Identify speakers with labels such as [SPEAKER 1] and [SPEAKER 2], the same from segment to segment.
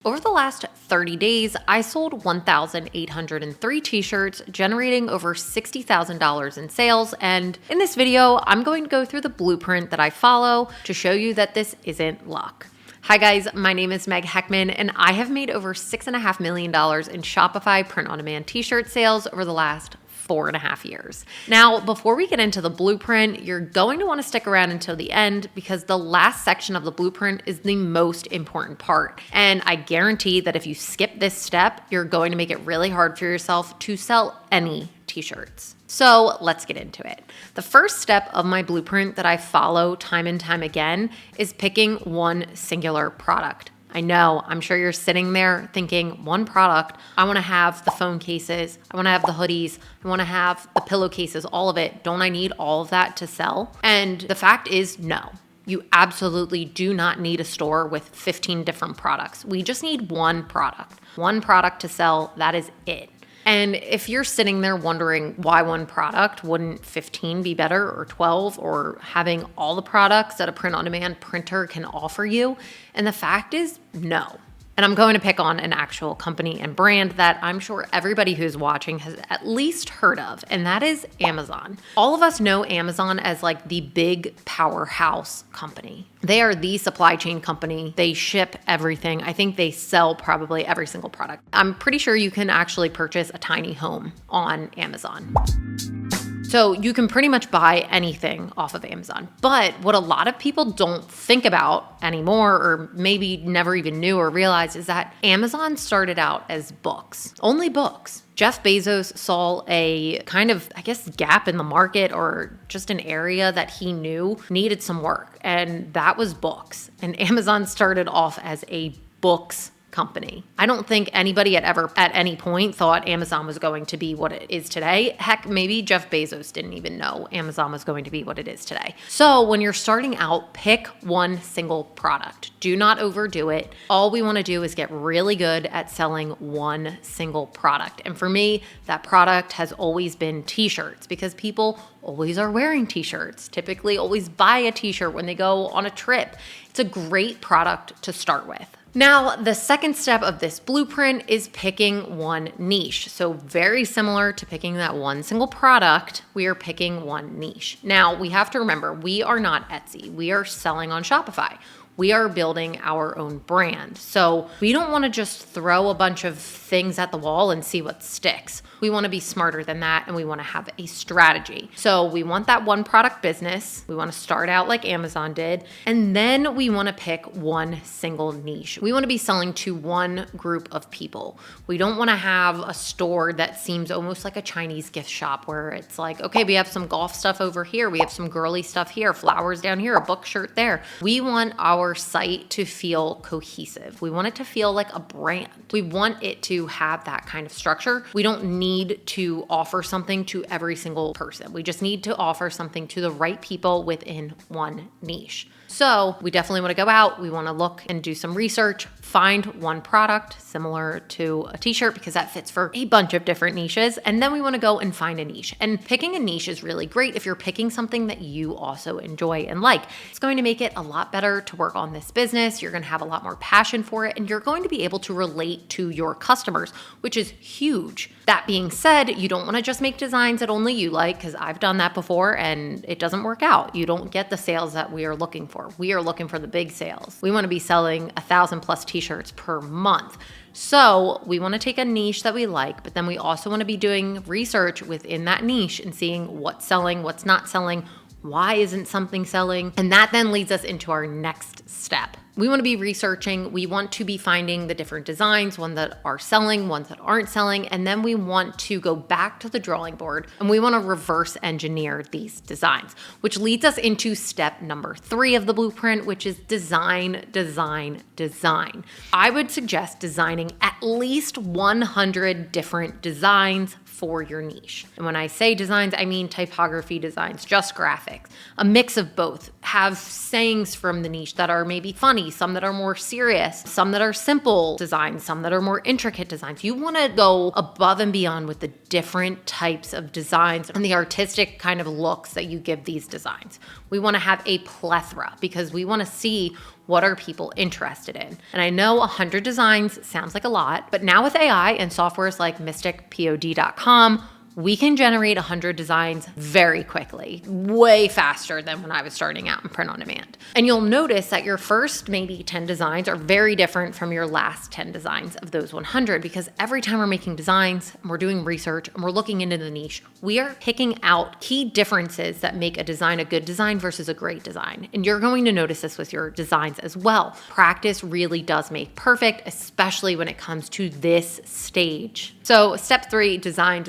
[SPEAKER 1] Over the last 30 days, I sold 1,803 t-shirts, generating over $60,000 in sales. And in this video, I'm going to go through the blueprint that I follow to show you that this isn't luck. Hi guys, my name is Meg Heckman, and I have made over $6.5 million in Shopify print-on-demand t-shirt sales over the last 4.5 years. Now, before we get into the blueprint, you're going to want to stick around until the end because the last section of the blueprint is the most important part. And I guarantee that if you skip this step, you're going to make it really hard for yourself to sell any t-shirts. So let's get into it. The first step of my blueprint that I follow time and time again is picking one singular product. I know, I'm sure you're sitting there thinking, one product, I want to have the phone cases, I want to have the hoodies, I want to have the pillowcases, all of it. Don't I need all of that to sell? And the fact is, no. You absolutely do not need a store with 15 different products. We just need one product to sell. That is it. And if you're sitting there wondering why one product, wouldn't 15 be better, or 12, or having all the products that a print-on-demand printer can offer you? And the fact is, no. And I'm going to pick on an actual company and brand that I'm sure everybody who's watching has at least heard of, and that is Amazon. All of us know Amazon as like the big powerhouse company. They are the supply chain company. They ship everything. I think they sell probably every single product. I'm pretty sure you can actually purchase a tiny home on Amazon. So you can pretty much buy anything off of Amazon. But what a lot of people don't think about anymore, or maybe never even knew or realized, is that Amazon started out as books, only books. Jeff Bezos saw a kind of, gap in the market, or just an area that he knew needed some work, and that was books. And Amazon started off as a books company. I don't think anybody at any point thought Amazon was going to be what it is today. Heck, maybe Jeff Bezos didn't even know Amazon was going to be what it is today. So when you're starting out, pick one single product. Do not overdo it. All we want to do is get really good at selling one single product. And for me, that product has always been t-shirts, because people always are wearing t-shirts, typically always buy a t-shirt when they go on a trip. It's a great product to start with. Now, the second step of this blueprint is picking one niche. So very similar to picking that one single product, we are picking one niche. Now, we have to remember, we are not Etsy. We are selling on Shopify. We are building our own brand. So we don't want to just throw a bunch of things at the wall and see what sticks. We want to be smarter than that, and we want to have a strategy. So we want that one product business. We want to start out like Amazon did, and then we want to pick one single niche. We want to be selling to one group of people. We don't want to have a store that seems almost like a Chinese gift shop, where it's like, okay, we have some golf stuff over here, we have some girly stuff here, flowers down here, a book shirt there. We want our site to feel cohesive. We want it to feel like a brand. We want it to have that kind of structure. We don't need to offer something to every single person. We just need to offer something to the right people within one niche. So we definitely want to go out. We want to look and do some research, find one product similar to a t-shirt, because that fits for a bunch of different niches. And then we want to go and find a niche. And picking a niche is really great if you're picking something that you also enjoy and like. It's going to make it a lot better to work on this business. You're going to have a lot more passion for it, and you're going to be able to relate to your customers, which is huge. That being said, you don't want to just make designs that only you like, because I've done that before and it doesn't work out. You don't get the sales that we are looking for. We are looking for the big sales. We want to be selling 1,000+ t-shirts per month. So we want to take a niche that we like, but then we also want to be doing research within that niche and seeing what's selling, what's not selling, why isn't something selling? And that then leads us into our next step. We want to be researching. We want to be finding the different designs, ones that are selling, ones that aren't selling. And then we want to go back to the drawing board, and we want to reverse engineer these designs, which leads us into step number 3 of the blueprint, which is design, design, design. I would suggest designing at least 100 different designs for your niche. And when I say designs, I mean typography designs, just graphics, a mix of both. Have sayings from the niche that are maybe funny, snarky, some that are more serious, some that are simple designs, some that are more intricate designs. You want to go above and beyond with the different types of designs and the artistic kind of looks that you give these designs. We want to have a plethora because we want to see what are people interested in. And I know 100 designs sounds like a lot, but now with AI and softwares like mysticpod.com, we can generate 100 designs very quickly, way faster than when I was starting out in print on demand. And you'll notice that your first maybe 10 designs are very different from your last 10 designs of those 100 because every time we're making designs and we're doing research and we're looking into the niche, we are picking out key differences that make a design a good design versus a great design. And you're going to notice this with your designs as well. Practice really does make perfect, especially when it comes to this stage. So step 3, design.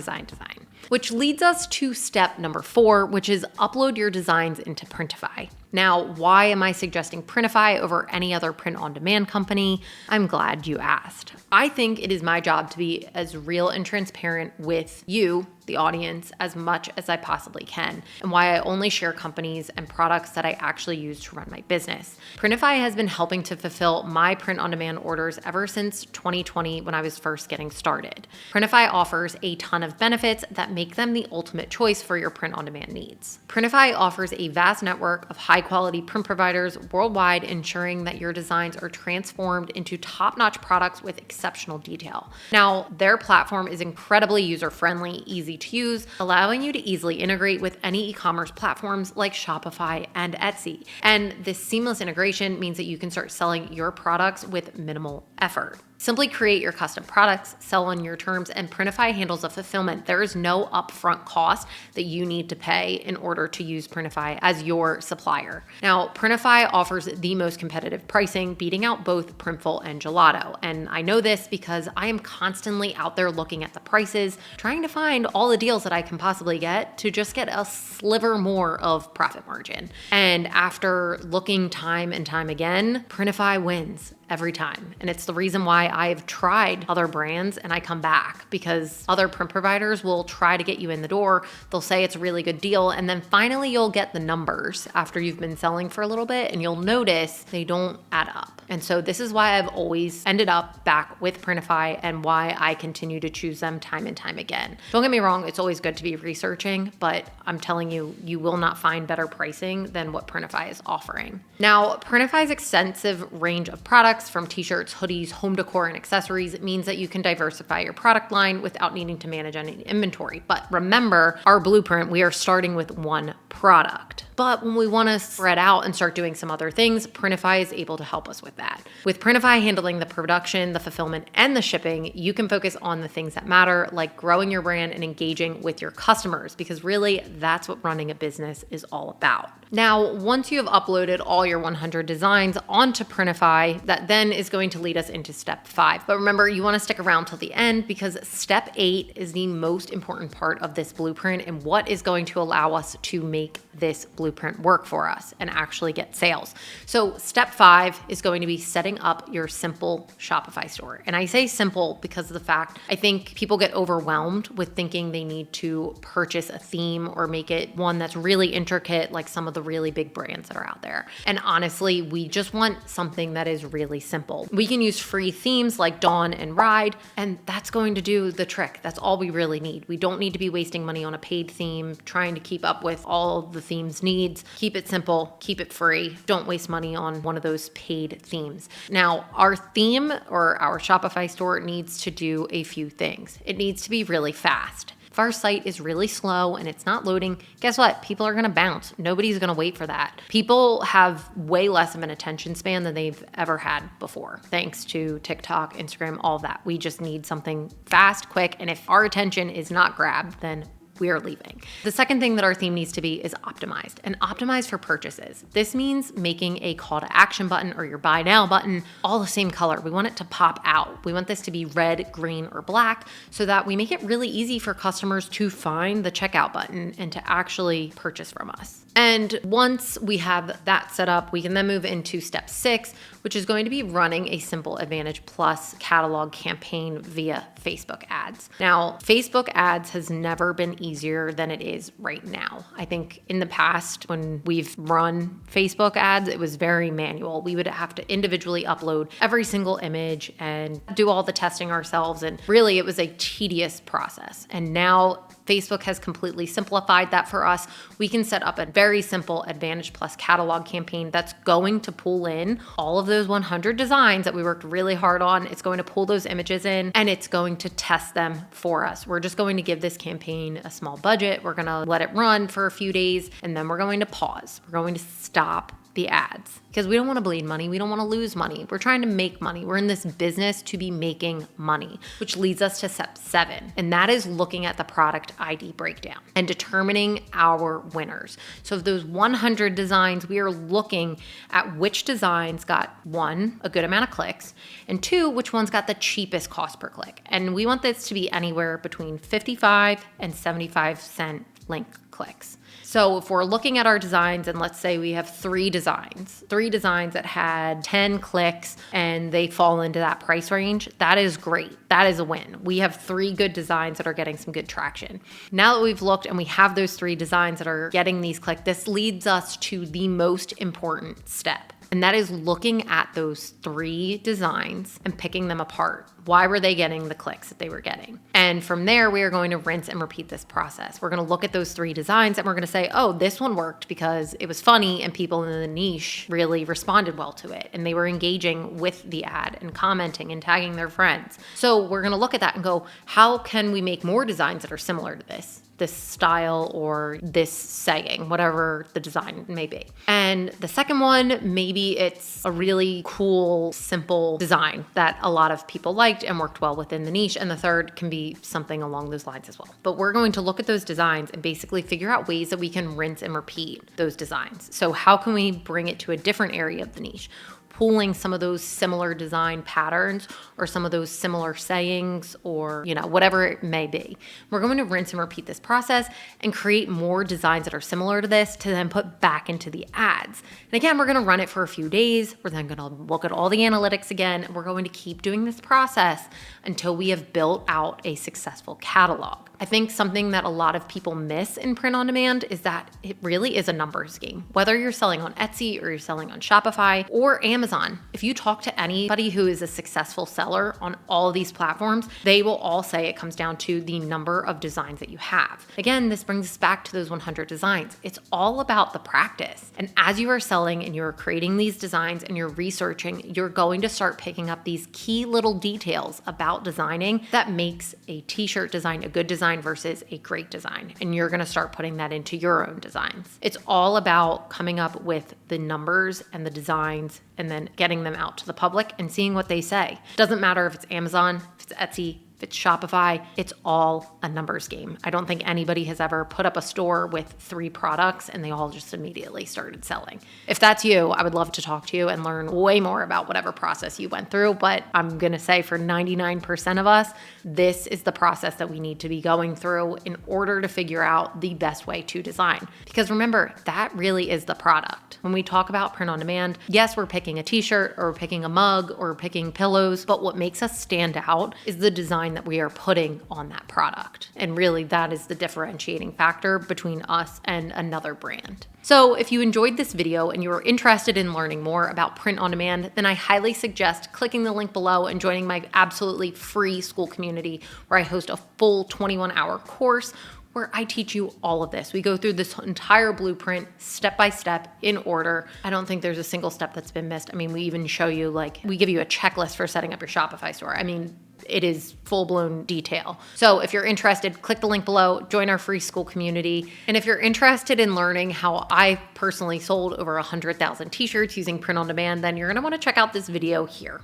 [SPEAKER 1] Which leads us to step number 4, which is upload your designs into Printify. Now, why am I suggesting Printify over any other print-on-demand company? I'm glad you asked. I think it is my job to be as real and transparent with you, the audience, as much as I possibly can, and why I only share companies and products that I actually use to run my business. Printify has been helping to fulfill my print-on-demand orders ever since 2020 when I was first getting started. Printify offers a ton of benefits that make them the ultimate choice for your print-on-demand needs. Printify offers a vast network of high-quality print providers worldwide, ensuring that your designs are transformed into top-notch products with exceptional detail. Now, their platform is incredibly user-friendly, easy to use, allowing you to easily integrate with any e-commerce platforms like Shopify and Etsy. And this seamless integration means that you can start selling your products with minimal effort. Simply create your custom products, sell on your terms, and Printify handles the fulfillment. There is no upfront cost that you need to pay in order to use Printify as your supplier. Now, Printify offers the most competitive pricing, beating out both Printful and Gelato. And I know this because I am constantly out there looking at the prices, trying to find all the deals that I can possibly get to just get a sliver more of profit margin. And after looking time and time again, Printify wins every time. And it's the reason why I've tried other brands and I come back, because other print providers will try to get you in the door. They'll say it's a really good deal. And then finally you'll get the numbers after you've been selling for a little bit and you'll notice they don't add up. And so this is why I've always ended up back with Printify and why I continue to choose them time and time again. Don't get me wrong, it's always good to be researching, but I'm telling you, you will not find better pricing than what Printify is offering. Now, Printify's extensive range of products from t-shirts, hoodies, home decor, and accessories means that you can diversify your product line without needing to manage any inventory. But remember, our blueprint, we are starting with one product. But when we want to spread out and start doing some other things, Printify is able to help us with that. With Printify handling the production, the fulfillment, and the shipping, you can focus on the things that matter, like growing your brand and engaging with your customers, because really that's what running a business is all about. Now, once you have uploaded all your 100 designs onto Printify, that then is going to lead us into step 5. But remember, you want to stick around till the end because step 8 is the most important part of this blueprint and what is going to allow us to make this blueprint work for us and actually get sales. So step 5 is going to be setting up your simple Shopify store. And I say simple because of the fact I think people get overwhelmed with thinking they need to purchase a theme or make it one that's really intricate like some of the really big brands that are out there. And honestly, we just want something that is really simple. We can use free themes like Dawn and Ride, and that's going to do the trick. That's all we really need. We don't need to be wasting money on a paid theme, trying to keep up with all the theme's needs. Keep it simple, keep it free. Don't waste money on one of those paid themes. Now, our theme or our Shopify store needs to do a few things. It needs to be really fast. If our site is really slow and it's not loading, guess what? People are going to bounce. Nobody's going to wait for that. People have way less of an attention span than they've ever had before, thanks to TikTok, Instagram, all of that. We just need something fast, quick, and if our attention is not grabbed, then we are leaving. The second thing that our theme needs to be is optimized, and optimized for purchases. This means making a call to action button or your buy now button all the same color. We want it to pop out. We want this to be red, green, or black so that we make it really easy for customers to find the checkout button and to actually purchase from us. And once we have that set up, we can then move into step 6, which is going to be running a simple Advantage Plus catalog campaign via Facebook ads. Now, Facebook ads has never been easier than it is right now. I think in the past, when we've run Facebook ads, it was very manual. We would have to individually upload every single image and do all the testing ourselves. And really, it was a tedious process. And now Facebook has completely simplified that for us. We can set up a very simple Advantage Plus catalog campaign that's going to pull in all of those 100 designs that we worked really hard on. It's going to pull those images in and it's going to test them for us. We're just going to give this campaign a small budget. We're going to let it run for a few days and then we're going to pause. We're going to stop the ads because we don't want to bleed money. We don't want to lose money. We're trying to make money. We're in this business to be making money, which leads us to step 7. And that is looking at the product ID breakdown and determining our winners. So of those 100 designs, we are looking at which designs got 1, a good amount of clicks, and 2, which ones got the cheapest cost per click. And we want this to be anywhere between 55 and 75 cent link clicks. So if we're looking at our designs and let's say we have 3 designs that had 10 clicks and they fall into that price range, that is great. That is a win. We have 3 good designs that are getting some good traction. Now that we've looked and we have those 3 designs that are getting these clicks, this leads us to the most important step. And that is looking at those 3 designs and picking them apart. Why were they getting the clicks that they were getting? And from there, we are going to rinse and repeat this process. We're going to look at those 3 designs and we're going to say, oh, this one worked because it was funny and people in the niche really responded well to it. And they were engaging with the ad and commenting and tagging their friends. So we're going to look at that and go, how can we make more designs that are similar to this style or this saying, whatever the design may be. And the second one, maybe it's a really cool, simple design that a lot of people liked and worked well within the niche. And the third can be something along those lines as well. But we're going to look at those designs and basically figure out ways that we can rinse and repeat those designs. So how can we bring it to a different area of the niche? Pulling some of those similar design patterns or some of those similar sayings or, whatever it may be. We're going to rinse and repeat this process and create more designs that are similar to this to then put back into the ads. And again, we're going to run it for a few days. We're then going to look at all the analytics again. And we're going to keep doing this process until we have built out a successful catalog. I think something that a lot of people miss in print on demand is that it really is a numbers game. Whether you're selling on Etsy or you're selling on Shopify or Amazon, if you talk to anybody who is a successful seller on all of these platforms, they will all say it comes down to the number of designs that you have. Again, this brings us back to those 100 designs. It's all about the practice. And as you are selling and you're creating these designs and you're researching, you're going to start picking up these key little details about designing that makes a t-shirt design a good design versus a great design. And you're going to start putting that into your own designs. It's all about coming up with the numbers and the designs and then getting them out to the public and seeing what they say. It doesn't matter if it's Amazon, if it's Etsy, if it's Shopify, it's all a numbers game. I don't think anybody has ever put up a store with 3 products and they all just immediately started selling. If that's you, I would love to talk to you and learn way more about whatever process you went through. But I'm going to say for 99% of us, this is the process that we need to be going through in order to figure out the best way to design. Because remember, that really is the product. When we talk about print on demand, yes, we're picking a t-shirt or we're picking a mug or we're picking pillows, but what makes us stand out is the design that we are putting on that product. And really that is the differentiating factor between us and another brand. So if you enjoyed this video and you're interested in learning more about print on demand, then I highly suggest clicking the link below and joining my absolutely free school community where I host a full 21-hour course where I teach you all of this. We go through this entire blueprint step by step in order. I don't think there's a single step that's been missed. I mean, we even show you, we give you a checklist for setting up your Shopify store. I mean, it is full-blown detail. So if you're interested, click the link below, join our free school community. And if you're interested in learning how I personally sold over 100,000 t-shirts using print on demand, then you're gonna wanna check out this video here.